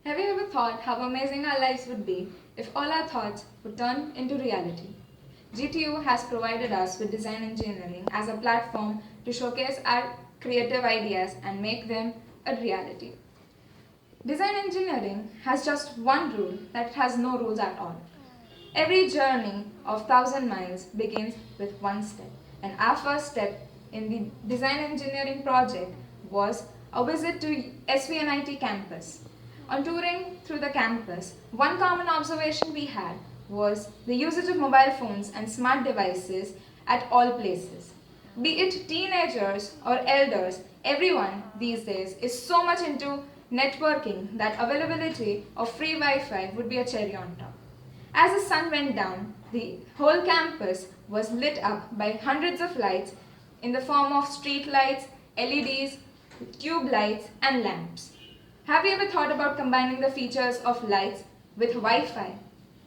Have you ever thought how amazing our lives would be if all our thoughts would turn into reality? GTU has provided us with design engineering as a platform to showcase our creative ideas and make them a reality. Design engineering has just one rule that it has no rules at all. Every journey of 1,000 miles begins with one step, and our first step in the design engineering project was a visit to SVNIT campus. On touring through the campus, one common observation we had was the usage of mobile phones and smart devices at all places. Be it teenagers or elders, everyone these days is so much into networking that availability of free Wi-Fi would be a cherry on top. As the sun went down, the whole campus was lit up by hundreds of lights in the form of street lights, LEDs, tube lights, and lamps. Have you ever thought about combining the features of lights with Wi-Fi?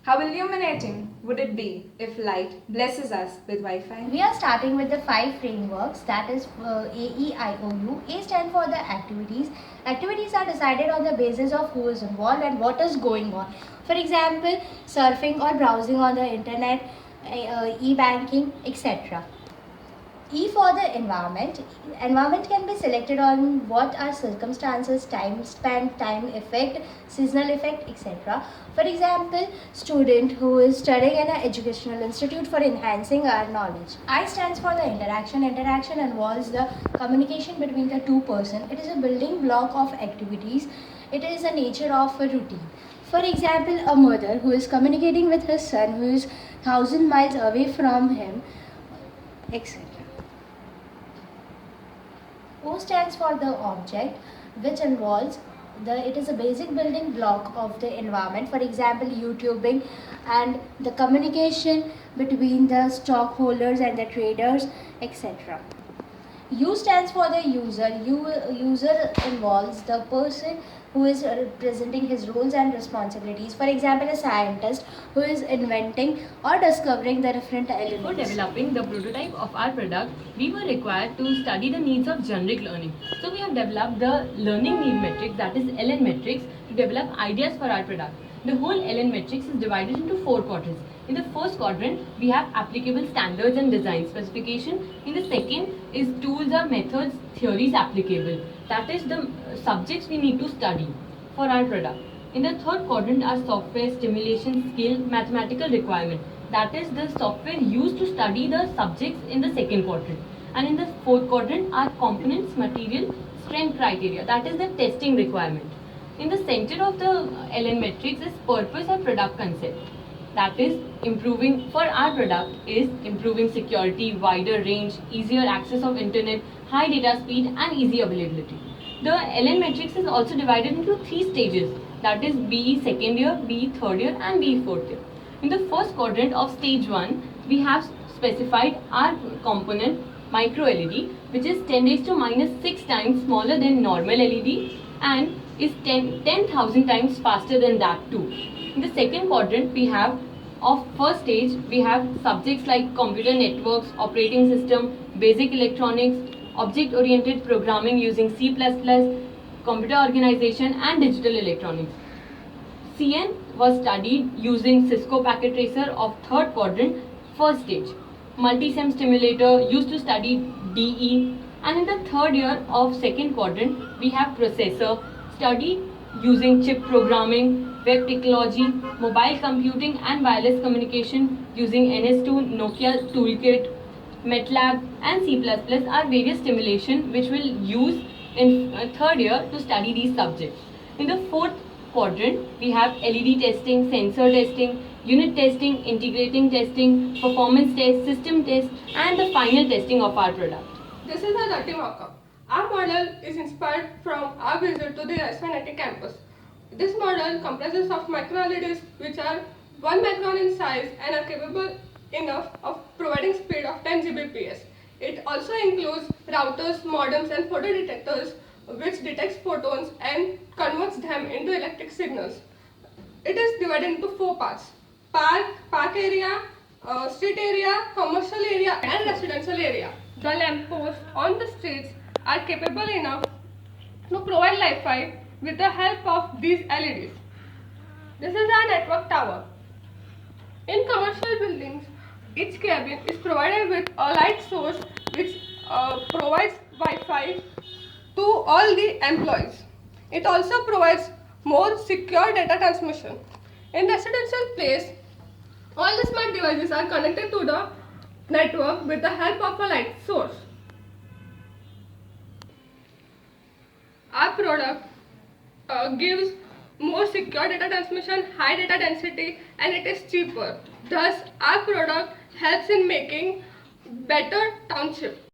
How illuminating would it be if light blesses us with Wi-Fi? We are starting with the 5 frameworks, that is AEIOU. A stands for the activities. Activities are decided on the basis of who is involved and what is going on. For example, surfing or browsing on the internet, e-banking, etc. E for the environment. Environment can be selected on what are circumstances, time span, time effect, seasonal effect, etc. For example, student who is studying in an educational institute for enhancing our knowledge. I stands for the interaction. Interaction involves the communication between the two persons. It is a building block of activities. It is a nature of a routine. For example, a mother who is communicating with her son who is 1,000 miles away from him, etc. O stands for the object, which involves it is a basic building block of the environment. For example, YouTubing and the communication between the stockholders and the traders, etc. U stands for the user. User involves the person who is representing his roles and responsibilities. For example, a scientist who is inventing or discovering the different elements. For developing the prototype of our product, we were required to study the needs of generic learning. So we have developed the learning need matrix, that is LN matrix, to develop ideas for our product. The whole LN matrix is divided into 4 quadrants. In the first quadrant, we have applicable standards and design specification. In the second is tools or methods, theories applicable. That is the subjects we need to study for our product. In the third quadrant are software, stimulation, skill, mathematical requirement. That is the software used to study the subjects in the second quadrant. And in the fourth quadrant are components, material, strength criteria. That is the testing requirement. In the center of the LN matrix is purpose or product concept. That is improving for our product is improving security, wider range, easier access of internet, high data speed and easy availability. The LN matrix is also divided into 3 stages, that is BE second year, BE third year and BE fourth year. In the first quadrant of stage 1, we have specified our component micro LED, which is 10⁻⁻6 times smaller than normal LED and is 10,000 times faster than that too. In the second quadrant, we have of first stage, we have subjects like computer networks, operating system, basic electronics, object-oriented programming using C++, computer organization and digital electronics. CN was studied using Cisco Packet Tracer of third quadrant, first stage. Multi-SEM stimulator used to study DE, and in the third year of second quadrant, we have processor studied using chip programming, web technology, mobile computing and wireless communication using NS2, Nokia Toolkit, MATLAB and C++ are various stimulation which will use in third year to study these subjects. In the fourth quadrant, we have LED testing, sensor testing, unit testing, integrating testing, performance test, system test and the final testing of our product. This is a dirty mock-up. Our model is inspired from our visit to the SVNIT campus. This model comprises of micro LEDs which are 1 micron in size and are capable enough of providing speed of 10 Gbps. It also includes routers, modems and photodetectors which detects photons and converts them into electric signals. It is divided into 4 parts: park area, street area, commercial area and residential area. The lamp posts on the streets are capable enough to provide Wi-Fi with the help of these LEDs. This is our network tower. In commercial buildings, each cabin is provided with a light source which provides Wi-Fi to all the employees. It also provides more secure data transmission. In residential place, all the smart devices are connected to the network with the help of a light source. Our product gives more secure data transmission, high data density, and it is cheaper. Thus, our product helps in making better township.